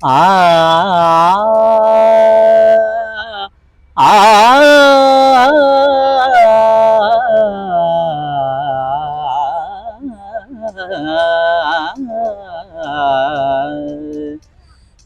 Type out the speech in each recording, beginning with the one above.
आ आ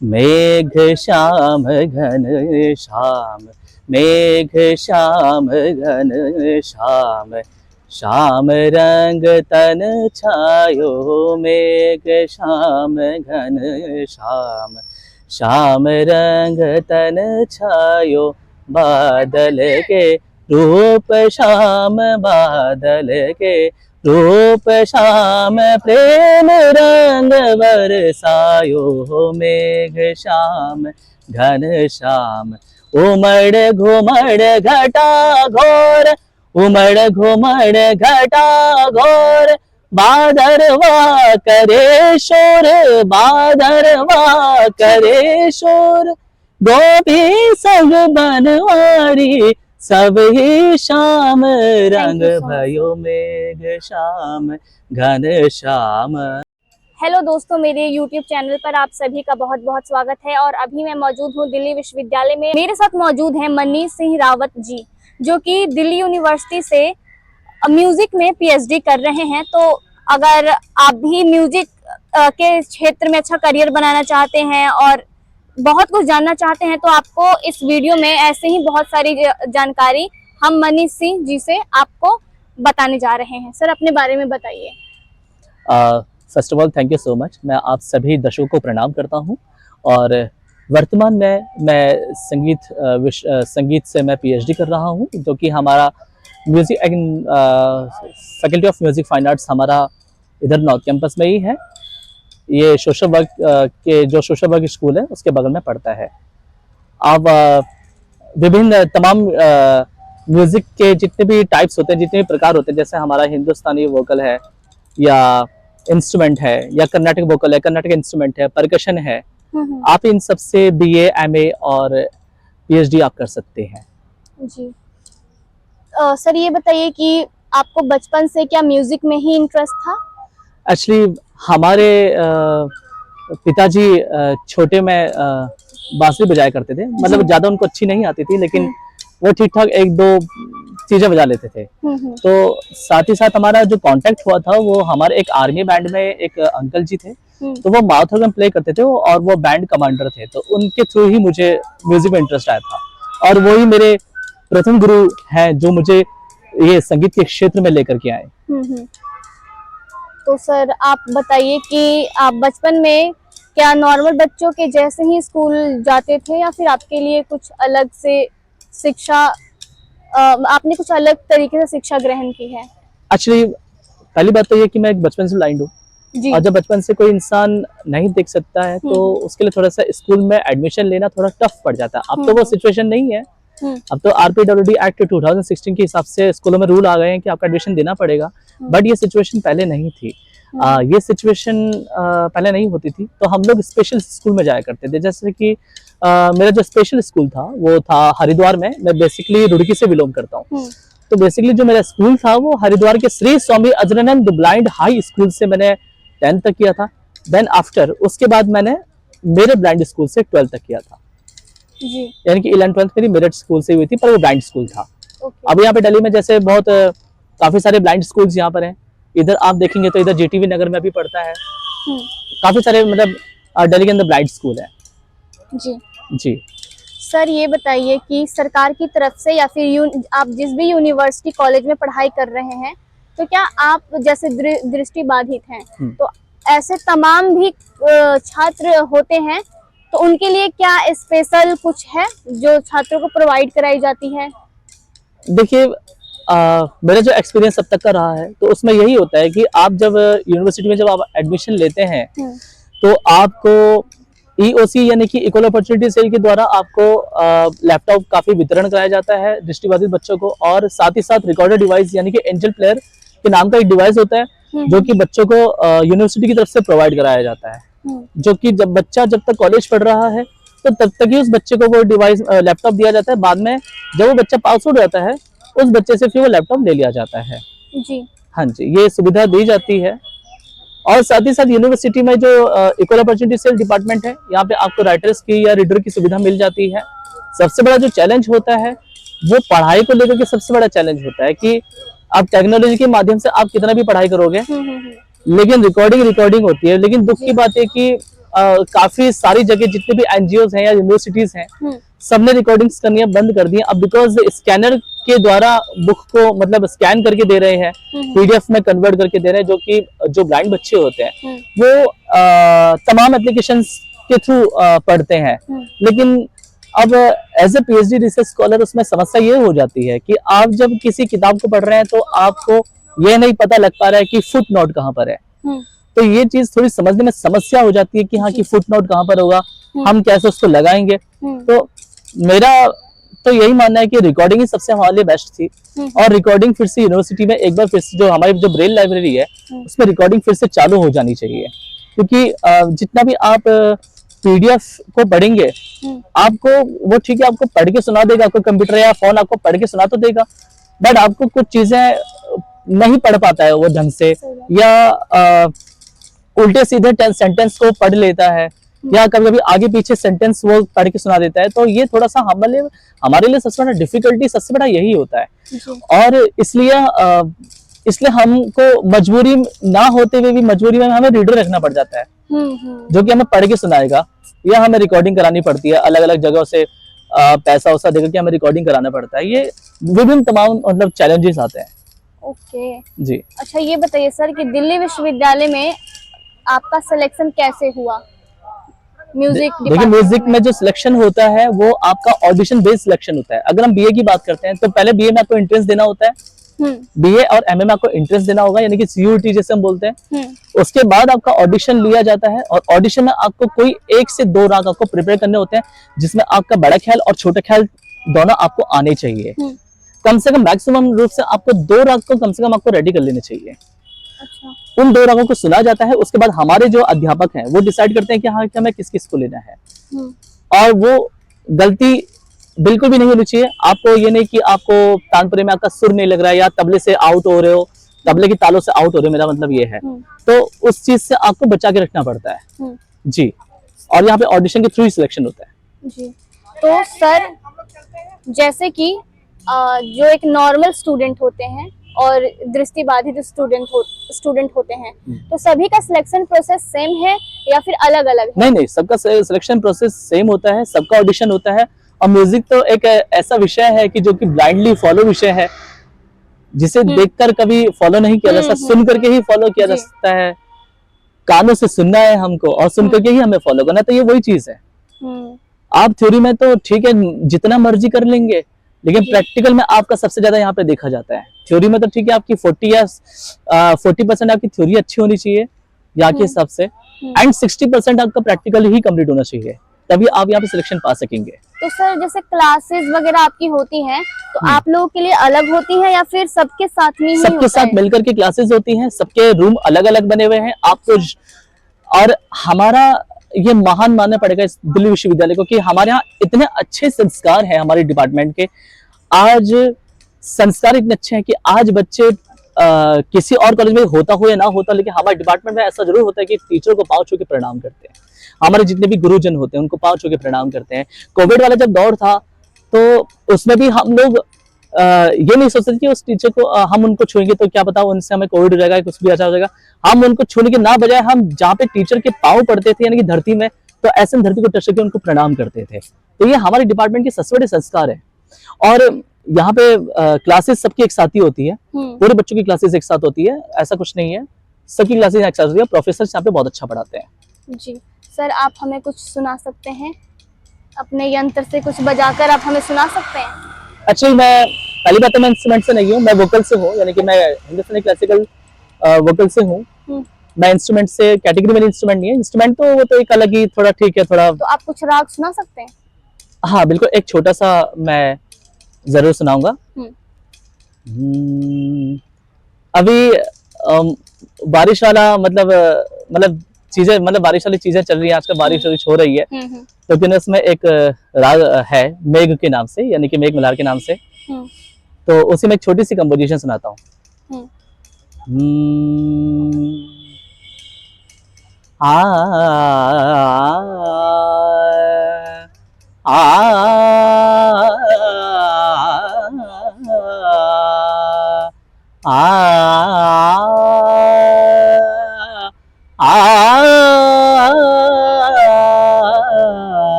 मेघ श्याम घन श्याम, मेघ श्याम घन श्याम, श्याम रंग तन छायो, मेघ श्याम घन श्याम, श्याम रंग तन छायो, बादल के रूप श्याम, बादल के रूप श्याम, प्रेम रंग बरसायो, मेघ श्याम घन श्याम, उमड़ घुमड़ घटा घोर, उमड़ घुमड़ घटा घोर, बादरवा करे शोर, बादरवा करे शोर, गोपी संग बनवारी, सब ही श्याम रंग भयो, मेघ श्याम घन श्याम। हेलो दोस्तों, मेरे YouTube चैनल पर आप सभी का बहुत बहुत स्वागत है। और अभी मैं मौजूद हूँ दिल्ली विश्वविद्यालय में। मेरे साथ मौजूद हैं मनीष सिंह रावत जी, जो कि दिल्ली यूनिवर्सिटी से म्यूजिक में PhD कर रहे हैं। तो अगर आप भी म्यूजिक के क्षेत्र में अच्छा करियर बनाना चाहते हैं और बहुत कुछ जानना चाहते हैं, तो आपको इस वीडियो में ऐसे ही बहुत सारी जानकारी हम मनीष सिंह जी से आपको बताने जा रहे हैं। सर, अपने बारे में बताइए। First of all thank you so much. मैं आप सभी दर्शकों को प्रणाम करता हूं और वर्तमान में मैं संगीत से मैं PhD कर रहा हूं, जो कि हमारा music faculty of music fine arts हमारा इधर नॉर्थ कैंपस में ही है। ये सोशल वर्क के जो सोशल वर्क स्कूल है उसके बगल में पड़ता है। अब विभिन्न तमाम म्यूजिक के जितने भी टाइप्स होते हैं, जितने भी प्रकार होते हैं, जैसे हमारा हिंदुस्तानी वोकल है या इंस्ट्रूमेंट है या कर्नाटक वोकल है, कर्नाटक इंस्ट्रूमेंट है, परकशन है, आप इन सब से BA MA और PhD आप कर सकते हैं जी। सर, ये बताइए कि आपको बचपन से क्या म्यूजिक में ही इंटरेस्ट था? एक्चुअली हमारे पिताजी छोटे में बांसुरी बजाया करते थे। मतलब ज्यादा उनको अच्छी नहीं आती थी, लेकिन वो ठीक ठाक एक दो चीजें बजा लेते थे। तो साथ ही साथ हमारा जो कांटेक्ट हुआ था वो हमारे एक आर्मी बैंड में एक अंकल जी थे, तो वो माउथ ऑर्गन प्ले करते थे और वो बैंड कमांडर थे। तो उनके थ्रू ही मुझे म्यूजिक में इंटरेस्ट आया था और वो ही मेरे प्रथम गुरु हैं जो मुझे ये संगीत के क्षेत्र में लेकर के आए। तो सर, आप बताइए कि आप बचपन में क्या नॉर्मल बच्चों के जैसे ही स्कूल जाते थे या फिर आपके लिए कुछ अलग से शिक्षा, आपने कुछ अलग तरीके से शिक्षा ग्रहण की है? एक्चुअली पहली बात तो ये कि मैं एक बचपन से ब्लाइंड हूँ और जब बचपन से कोई इंसान नहीं देख सकता है तो उसके लिए थोड़ा सा स्कूल में एडमिशन लेना थोड़ा टफ पड़ जाता है। अब तो वो सिचुएशन नहीं है। अब तो RPWD एक्ट 2016 के हिसाब से स्कूलों में रूल आ गए हैं कि आपका एडमिशन देना पड़ेगा, बट ये सिचुएशन पहले नहीं थी। ये सिचुएशन पहले नहीं होती थी, तो हम लोग स्पेशल स्कूल में जाया करते थे। जैसे कि मेरा जो स्पेशल स्कूल था वो था हरिद्वार में। मैं बेसिकली रुड़की से बिलोंग करता हूँ, तो बेसिकली जो मेरा स्कूल था वो हरिद्वार के Shri Swami अजरानंद blind high school से मैंने 10th तक किया था। देन आफ्टर उसके बाद मैंने मेरे ब्लाइंड स्कूल से 12th तक किया था। यानी कि 11th 12th मेरी मेरठ स्कूल से हुई थी, पर वो ब्लाइंड स्कूल था। अब यहाँ पे दिल्ली में जैसे बहुत काफी सारे ब्लाइंड स्कूल्स यहाँ पर हैं। इधर आप देखेंगे तो इधर GTV नगर में भी पड़ता है। काफी सारे मतलब दिल्ली के अंदर ब्लाइंड स्कूल है। जी सर, ये बताइए कि सरकार की तरफ से या फिर आप जिस भी यूनिवर्सिटी कॉलेज में पढ़ाई कर रहे हैं, तो क्या आप जैसे दृष्टिबाधित हैं, तो ऐसे तमाम भी छात्र होते हैं, तो उनके लिए क्या स्पेशल कुछ है जो छात्रों को प्रोवाइड कराई जाती है? देखिए, मेरा जो एक्सपीरियंस अब तक का रहा है तो उसमें यही होता है कि आप जब यूनिवर्सिटी में जब आप एडमिशन लेते हैं तो आपको EOC यानी कि इक्वल अपॉर्चुनिटी सेल के द्वारा आपको लैपटॉप काफी वितरण कराया जाता है दृष्टिबाधित बच्चों को, और साथ ही साथ रिकॉर्डर डिवाइस यानी कि एंजल प्लेयर के नाम का एक डिवाइस होता है जो कि बच्चों को यूनिवर्सिटी की तरफ से प्रोवाइड कराया जाता है। जो कि जब बच्चा जब तक कॉलेज पढ़ रहा है तो तब तक ही उस बच्चे को वो डिवाइस लैपटॉप दिया जाता है। बाद में जब वो बच्चा पास आउट जाता है उस बच्चे से फिर वो लैपटॉप ले लिया जाता है। जी हाँ जी, ये सुविधा दी जाती है। और साथ ही साथ यूनिवर्सिटी में जो इक्वल अपॉर्चुनिटी सेल डिपार्टमेंट है, यहाँ पे आपको राइटर्स की या रीडर की सुविधा मिल जाती है। सबसे बड़ा जो चैलेंज होता है वो पढ़ाई को लेकर के सबसे बड़ा चैलेंज होता है कि आप टेक्नोलॉजी के माध्यम से आप कितना भी पढ़ाई करोगे, लेकिन रिकॉर्डिंग होती है। लेकिन दुख की बात है कि काफी सारी जगह जितने भी एनजीओज हैं या यूनिवर्सिटीज हैं, सबने रिकॉर्डिंग्स करनी बंद कर दी अब बिकॉज स्कैनर के द्वारा बुक को मतलब स्कैन करके दे रहे हैं, पीडीएफ में कन्वर्ट करके दे रहे हैं, जो कि जो ब्लाइंड बच्चे होते हैं वो तमाम एप्लीकेशंस के थ्रू पढ़ते हैं। लेकिन अब as a PhD research scholar उसमें समस्या ये हो जाती है कि आप जब किसी किताब को पढ़ रहे हैं तो आपको ये नहीं पता लग पा रहा है कि फुट नोट कहाँ पर है। तो ये चीज थोड़ी समझने में समस्या हो जाती है कि हाँ कि फुट नोट कहाँ पर होगा, हम कैसे उसको लगाएंगे। तो मेरा तो यही मानना है कि रिकॉर्डिंग ही सबसे हमारे लिए बेस्ट थी। और रिकॉर्डिंग फिर से यूनिवर्सिटी में एक बार फिर से जो हमारी जो ब्रेल लाइब्रेरी है उसमें रिकॉर्डिंग फिर से चालू हो जानी चाहिए, क्योंकि जितना भी आप पीडीएफ को पढ़ेंगे आपको वो ठीक है आपको पढ़ के सुना देगा, आपको कंप्यूटर या फोन आपको पढ़ के सुना तो देगा, बट आपको कुछ चीजें नहीं पढ़ पाता है वो ढंग से, या उल्टे सीधे सेंटेंस को पढ़ लेता है, या कभी कभी आगे पीछे सेंटेंस वो पढ़ के सुना देता है। तो ये थोड़ा सा हमारे लिए सबसे बड़ा डिफिकल्टी सबसे बड़ा यही होता है। और इसलिए हमको मजबूरी ना होते हुए भी मजबूरी में हमें रीडर रखना पड़ जाता है जो कि हमें पढ़ के सुनाएगा, या हमें रिकॉर्डिंग करानी पड़ती है अलग अलग जगहों से पैसा वैसा देकर के हमें रिकॉर्डिंग कराना पड़ता है। ये विभिन्न तमाम मतलब चैलेंजेस आते हैं। ओके जी। अच्छा ये बताइए सर कि दिल्ली विश्वविद्यालय में आपका सिलेक्शन कैसे हुआ म्यूजिक? देखिए म्यूजिक में जो सिलेक्शन होता है वो आपका ऑडिशन बेस्ड सिलेक्शन होता है। अगर हम बीए की बात करते हैं तो पहले बीए में आपको एंट्रेंस देना होता है, बीए और एमए में आपको एंट्रेंस देना होगा, यानी कि सीयूटी जैसे हम बोलते हैं। उसके बाद आपका ऑडिशन लिया जाता है और ऑडिशन में आपको कोई 1 से 2 राग आपको प्रिपेयर करने होते हैं, जिसमें आपका बड़ा ख्याल और छोटा ख्याल दोनों आपको आने चाहिए। कम से कम मैक्सिमम रूप से आपको 2 राग को कम से कम आपको रेडी कर लेने चाहिए। अच्छा। उन 2 रागों को सुना जाता है, उसके बाद हमारे जो अध्यापक हैं वो डिसाइड करते हैं कि हाँ कि हमें किस किस को लेना है। और वो गलती बिल्कुल भी नहीं होनी चाहिए। आपको ये नहीं कि आपको तानपुरे में आपका सुर नहीं लग रहा है या तबले से आउट हो रहे हो, तबले की तालों से आउट हो रहे हो, मेरा मतलब ये है। तो उस चीज से आपको बचा के रखना पड़ता है जी। और यहाँ पे ऑडिशन के थ्रू ही सिलेक्शन होता है जी। तो सर जैसे कि जो एक नॉर्मल स्टूडेंट होते हैं और दृष्टिबाधित स्टूडेंट होते हैं, तो सभी का सिलेक्शन प्रोसेस सेम है या फिर अलग अलग है? नहीं, सबका सिलेक्शन प्रोसेस सेम होता है, सबका ऑडिशन होता है। और म्यूजिक तो एक ऐसा विषय है कि जो कि ब्लाइंडली फॉलो विषय है, जिसे देखकर कभी फॉलो नहीं किया जा सकता, सुन करके ही फॉलो किया जा सकता है। कानों से सुनना है हमको और सुन करके ही हमें फॉलो करना है, तो ये वही चीज है। आप थ्योरी में तो ठीक है जितना मर्जी कर लेंगे, लेकिन प्रैक्टिकल में आपका सबसे ज्यादा यहाँ पे देखा जाता है। थ्योरी में तो ठीक है आपकी 40% आपकी थ्योरी अच्छी होनी चाहिए यहाँ के हिसाब से, एंड 60% आपका प्रैक्टिकल ही कंप्लीट होना चाहिए, तभी आप यहाँ पे सिलेक्शन पा सकेंगे। तो सर जैसे क्लासेस वगैरह आपकी होती हैं, तो आप लोगों के लिए अलग होती हैं या फिर सबके साथ में ही सबके साथ मिलकर के क्लासेस होती हैं, सबके रूम अलग अलग बने हुए हैं आपको। और हमारा ये महान मानना पड़ेगा इस दिल्ली विश्वविद्यालय को कि हमारे यहाँ इतने अच्छे संस्कार हैं हमारे डिपार्टमेंट के। आज संस्कार इतने अच्छे हैं कि आज बच्चे किसी और कॉलेज में होता हो या ना होता, लेकिन हमारे डिपार्टमेंट में ऐसा जरूर होता है कि टीचर को पांव छू के प्रणाम करते हैं। हमारे जितने भी गुरुजन होते हैं उनको पांव छू के प्रणाम करते हैं। कोविड वाला जब दौर था तो उसमें भी हम लोग ये नहीं सोचते कि उस टीचर को हम उनको छुएंगे तो क्या पता उनसे हमें कोविड हो जाएगा, कुछ भी अच्छा हो जाएगा। हम उनको छूने के ना बजाय हम जहाँ पे टीचर के पांव पड़ते थे यानी कि धरती में, तो ऐसे धरती को टच करके उनको प्रणाम करते थे। तो ये हमारे डिपार्टमेंट के सबसे बड़े संस्कार है। और यहाँ पे क्लासेस सबकी एक साथ ही होती है, पूरे बच्चों की क्लासेस एक साथ होती है, ऐसा कुछ नहीं है, सबकी क्लासेस एक साथ होती है। प्रोफेसर यहाँ पे बहुत अच्छा पढ़ाते हैं। जी सर, आप हमें कुछ सुना सकते हैं अपने यंत्र से, कुछ बजाकर आप हमें सुना सकते हैं? एक्चुअली मैं पहली बात तो मैं इंस्ट्रूमेंट से नहीं हूँ, मैं वोकल से हूँ, यानी कि मैं हिंदुस्तानी क्लासिकल वोकल से हूँ। मैं इंस्ट्रूमेंट से कैटेगरी में इंस्ट्रूमेंट नहीं है, इंस्ट्रूमेंट तो वो तो एक अलग ही थोड़ा ठीक है थोड़ा। तो आप कुछ राग सुना सकते हैं? हाँ बिल्कुल, एक छोटा सा मैं जरूर सुनाऊंगा। अभी बारिश वाला मतलब चीजें, मतलब बारिश वाली चीजें चल रही है आजकल, बारिश हो रही है, तो फिर उसमें एक राग है मेघ के नाम से, यानी कि मेघ मल्हार के नाम से। तो उसी में एक छोटी सी कंपोजिशन सुनाता हूँ। आ आ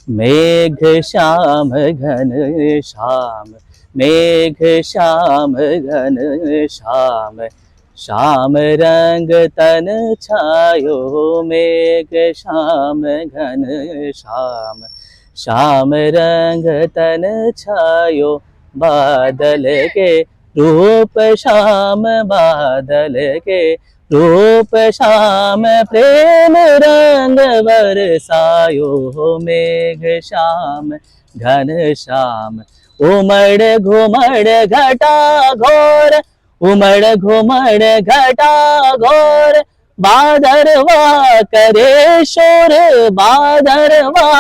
मेघ श्याम घन श्याम, मेघ श्याम घन श्याम, श्याम रंग तन छायो, मेघ श्याम घन श्याम, श्याम रंग तन छायो, बादल के रूप श्याम, बादल के रूप श्याम, प्रेम रंग बरसायो, मेघ श्याम घन श्याम, उमड़ घुमड़ घटा घोर, उमड़ घुमड़ घटा घोर, बादरवा करे शोर, बादरवा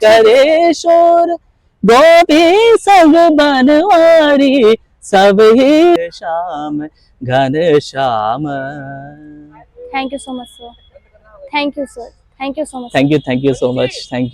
करे शोर, गोपी संग बनवारी सब ही श्याम घन Shyam. Thank you so much sir, thank you sir, thank you so much. Thank you so much, thank